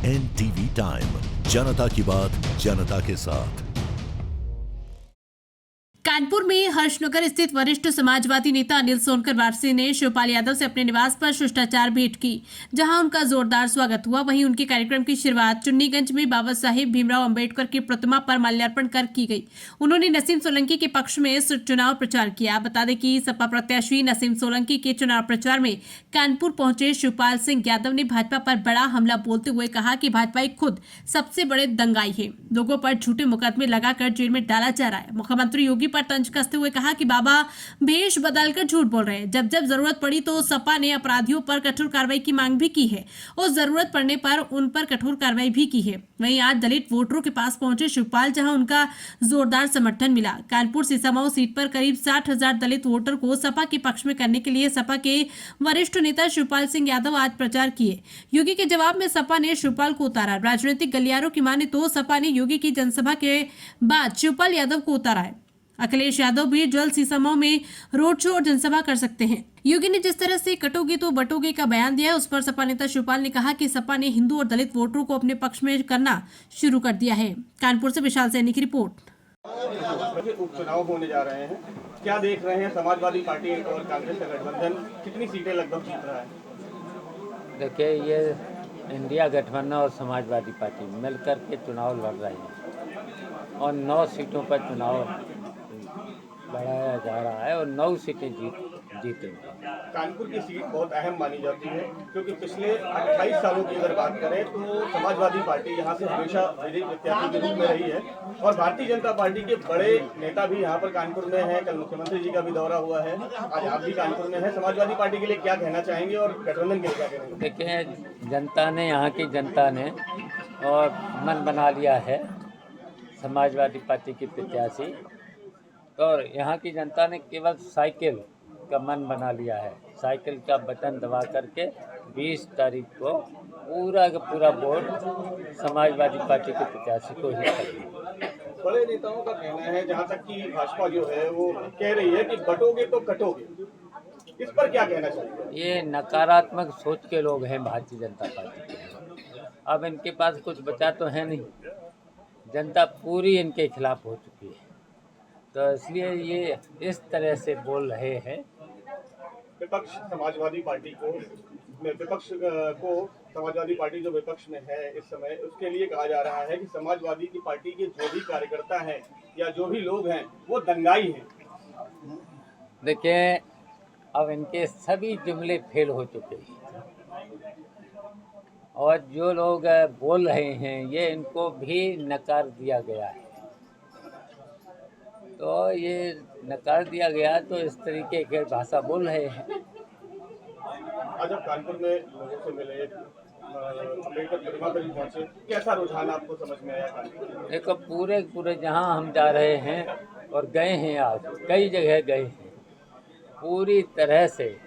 NTV time, जनता की बात जनता के साथ। कानपुर में हर्षनगर स्थित वरिष्ठ समाजवादी नेता अनिल सोनकर वारसी ने शिवपाल यादव से अपने निवास पर शिष्टाचार भेंट की, जहां उनका जोरदार स्वागत हुआ। वहीं उनके कार्यक्रम की शुरुआत चुन्नीगंज में बाबा साहेब भीमराव अंबेडकर की प्रतिमा पर माल्यार्पण कर की गई। उन्होंने नसीम सोलंकी के पक्ष में चुनाव प्रचार किया। बता दें कि सपा प्रत्याशी नसीम सोलंकी के चुनाव प्रचार में कानपुर पहुंचे शिवपाल सिंह यादव ने भाजपा पर बड़ा हमला बोलते हुए कहा कि भाजपा खुद सबसे बड़े दंगाई है, लोगों पर झूठे मुकदमे लगाकर जेल में डाला जा रहा है। मुख्यमंत्री योगी पर तंज कसते हुए कहा कि बाबा भेष बदलकर झूठ बोल रहे हैं। जब जब जरूरत पड़ी तो सपा ने अपराधियों पर कठोर कार्रवाई की मांग भी की है और जरूरत पड़ने पर उन पर कठोर कार्रवाई भी की है। वहीं आज दलित वोटरों के पास पहुंचे शिवपाल, जहां उनका जोरदार समर्थन मिला। कानपुर सीसामऊ सीट पर करीब 60,000 दलित वोटर को सपा के पक्ष में करने के लिए सपा के वरिष्ठ नेता शिवपाल सिंह यादव आज प्रचार किए। योगी के जवाब में सपा ने शिवपाल को उतारा। राजनीतिक गलियारों की माने तो सपा ने योगी की जनसभा के बाद शिवपाल यादव को उतारा है। अखिलेश यादव भी जल्द सीसामऊ में रोड शो और जनसभा कर सकते हैं। योगी ने जिस तरह से कटोगे तो बटोगे का बयान दिया है, उस पर सपा नेता शिवपाल ने कहा कि सपा ने हिंदू और दलित वोटरों को अपने पक्ष में करना शुरू कर दिया है। कानपुर से विशाल सैनी की रिपोर्ट। उपचुनाव होने जा रहे हैं, क्या देख रहे हैं? समाजवादी पार्टी और कांग्रेस का गठबंधन कितनी सीटें लगभग जीत रहा है? देखिए, ये इंडिया गठबंधन और समाजवादी पार्टी मिलकर के चुनाव लड़ रही है और 9 सीटों पर चुनाव लड़ाया जा रहा है और 9 सीटें जीतेंगे। कानपुर की सीट बहुत अहम मानी जाती है क्योंकि पिछले 28 सालों की अगर बात करें तो समाजवादी पार्टी यहाँ से हमेशा विजयी प्रत्याशी के रूप में रही है और भारतीय जनता पार्टी के बड़े नेता भी यहाँ पर कानपुर में हैं। कल मुख्यमंत्री जी का भी दौरा हुआ है, आज आप भी कानपुर में हैं। समाजवादी पार्टी के लिए क्या कहना चाहेंगे और गठबंधन के लिए क्या कहेंगे? देखिए, जनता ने, यहाँ की जनता ने और मन बना लिया है समाजवादी पार्टी की प्रत्याशी, और यहाँ की जनता ने केवल साइकिल का मन बना लिया है। साइकिल का बटन दबा करके 20 तारीख को पूरा का पूरा वोट समाजवादी पार्टी के प्रत्याशी को ही करेंगे। बड़े नेताओं का कहना है, जहाँ तक कि भाजपा जो है वो कह रही है कि बटोगे तो कटोगे, इस पर क्या कहना चाहिए? ये नकारात्मक सोच के लोग हैं भारतीय जनता पार्टी के। अब इनके पास कुछ बचा तो है नहीं, जनता पूरी इनके खिलाफ हो चुकी है, तो इसलिए ये इस तरह से बोल रहे हैं। विपक्ष समाजवादी पार्टी को समाजवादी पार्टी जो विपक्ष में है इस समय, उसके लिए कहा जा रहा है कि समाजवादी की पार्टी के जो भी कार्यकर्ता हैं या जो भी लोग हैं वो दंगाई हैं। देखिए, अब इनके सभी जुमले फेल हो चुके हैं और जो लोग बोल रहे हैं ये इनको भी नकार दिया गया है। तो ये नकार दिया गया तो इस तरीके की भाषा बोल रहे हैं। आज आप कानपुर में लोगों से मिले, अम्बेडकर प्रतिमा पर भी पहुंचे, कैसा रुझान आपको समझ में आया? देखो, पूरे जहां हम जा रहे हैं और गए हैं, आज कई जगह गए हैं, पूरी तरह से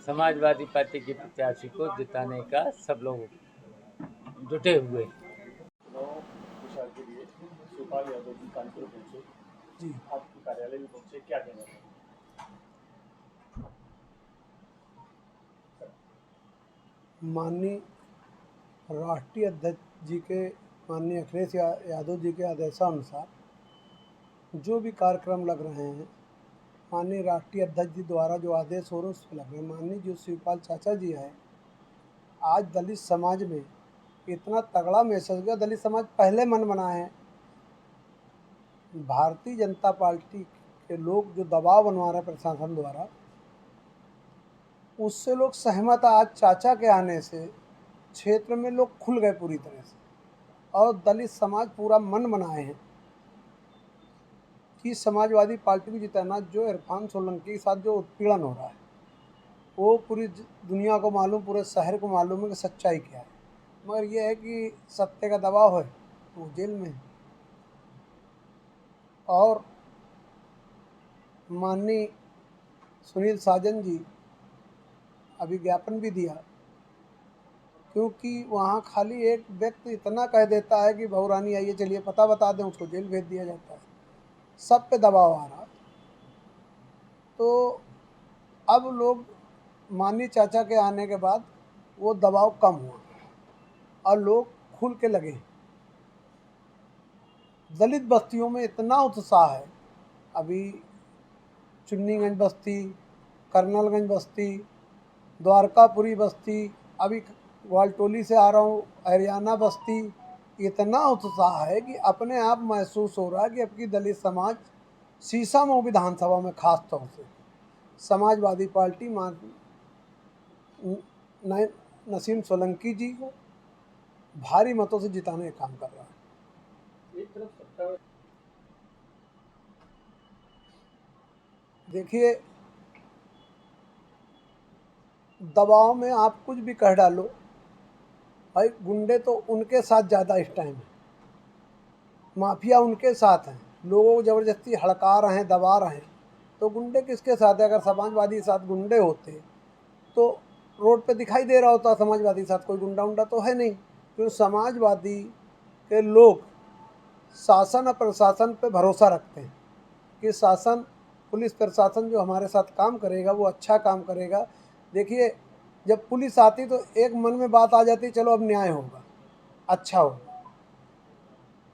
समाजवादी पार्टी की प्रत्याशी को जिताने का सब लोग जुटे हुए हैं। शिवपाल यादव जी कानपुर पहुंचे जी, आपके कार्यालय में पहुंचे, क्या कहना है? माननीय राष्ट्रीय अध्यक्ष जी के, माननीय अखिलेश यादव जी के आदेशानुसार जो भी कार्यक्रम लग रहे हैं, माननीय राष्ट्रीय अध्यक्ष जी द्वारा जो आदेश हो रहे हैं उस पर लग रहे हैं। माननीय जो शिवपाल चाचा जी है, आज दलित समाज में इतना तगड़ा मैसेज गया। दलित समाज पहले मन बनाए हैं, भारतीय जनता पार्टी के लोग जो दबाव बनवा रहे हैं प्रशासन द्वारा, उससे लोग सहमत है। आज चाचा के आने से क्षेत्र में लोग खुल गए पूरी तरह से और दलित समाज पूरा मन बनाए हैं कि समाजवादी पार्टी को जिताना। जो इरफान सोलंकी के साथ जो उत्पीड़न हो रहा है वो पूरी दुनिया को मालूम, पूरे शहर को मालूम है कि सच्चाई क्या है, मगर ये है कि सत्य का दबाव है तो वो जेल में है। और माननीय सुनील साजन जी अभी ज्ञापन भी दिया, क्योंकि वहाँ खाली एक व्यक्ति इतना कह देता है कि बहू रानी आइए चलिए पता बता दें, उसको जेल भेज दिया जाता है। सब पे दबाव आ रहा। तो अब लोग, माननीय चाचा के आने के बाद वो दबाव कम हुआ और लोग खुल के लगे हैं। दलित बस्तियों में इतना उत्साह है, अभी चुन्नीगंज बस्ती, कर्नलगंज बस्ती, द्वारकापुरी बस्ती, अभी ग्वालटोली से आ रहा हूँ हरियाणा बस्ती, इतना उत्साह है कि अपने आप महसूस हो रहा है कि आपकी दलित समाज शीशमऊ विधानसभा में खास तौर से समाजवादी पार्टी नसीम सोलंकी जी को भारी मतों से जिताने का काम कर रहा है। एक तरफ सत्ता में देखिए, दबाव में आप कुछ भी कह डालो, भाई गुंडे तो उनके साथ ज़्यादा इस टाइम है, माफिया उनके साथ हैं, लोगों को ज़बरदस्ती हड़का रहे हैं, दबा रहे हैं, तो गुंडे किसके साथ है? अगर समाजवादी के साथ गुंडे होते तो रोड पे दिखाई दे रहा होता समाजवादी के साथ कोई गुंडा उंडा तो है नहीं, क्योंकि समाजवादी के लोग शासन और प्रशासन पे भरोसा रखते हैं कि शासन, पुलिस प्रशासन जो हमारे साथ काम करेगा वो अच्छा काम करेगा। देखिए, जब पुलिस आती तो एक मन में बात आ जाती, चलो अब न्याय होगा, अच्छा होगा,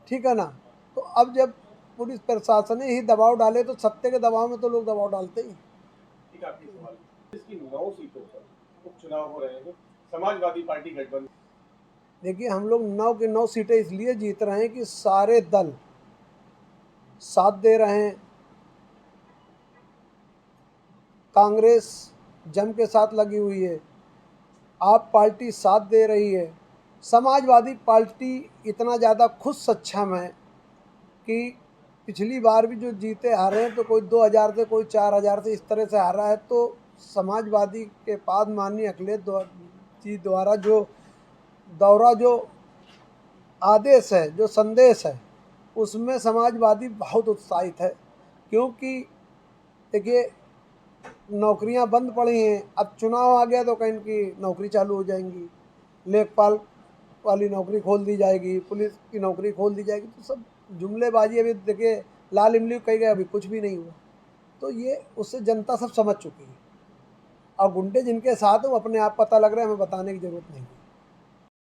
ठीक है ना। तो अब जब पुलिस प्रशासन ही दबाव डाले तो सत्य के दबाव में तो लोग दबाव डालते ही। एक आखिरी सवाल, इसकी 9 सीटों पर उपचुनाव हो रहे हैं, समाजवादी पार्टी गठबंधन। देखिए, हम लोग 9 की 9 सीटें इसलिए जीत रहे हैं कि सारे दल साथ दे रहे हैं। कांग्रेस जम के साथ लगी हुई है, आप पार्टी साथ दे रही है, समाजवादी पार्टी इतना ज़्यादा खुद सक्षम है कि पिछली बार भी जो जीते हारे हैं तो कोई 2000 से, कोई 4000 से, इस तरह से हारा है। तो समाजवादी के पास माननीय अखिलेश जी द्वारा जो दौरा, जो आदेश है, जो संदेश है, उसमें समाजवादी बहुत उत्साहित है। क्योंकि देखिए, नौकरियां बंद पड़ी हैं, अब चुनाव आ गया तो कहीं की नौकरी चालू हो जाएंगी, लेखपाल वाली नौकरी खोल दी जाएगी, पुलिस की नौकरी खोल दी जाएगी, तो सब जुमलेबाजी। अभी देखिए, लाल इमली कही गए, अभी कुछ भी नहीं हुआ। तो ये उससे जनता सब समझ चुकी है, और गुंडे जिनके साथ हैं वो अपने आप पता लग रहा है, हमें बताने की ज़रूरत नहीं है।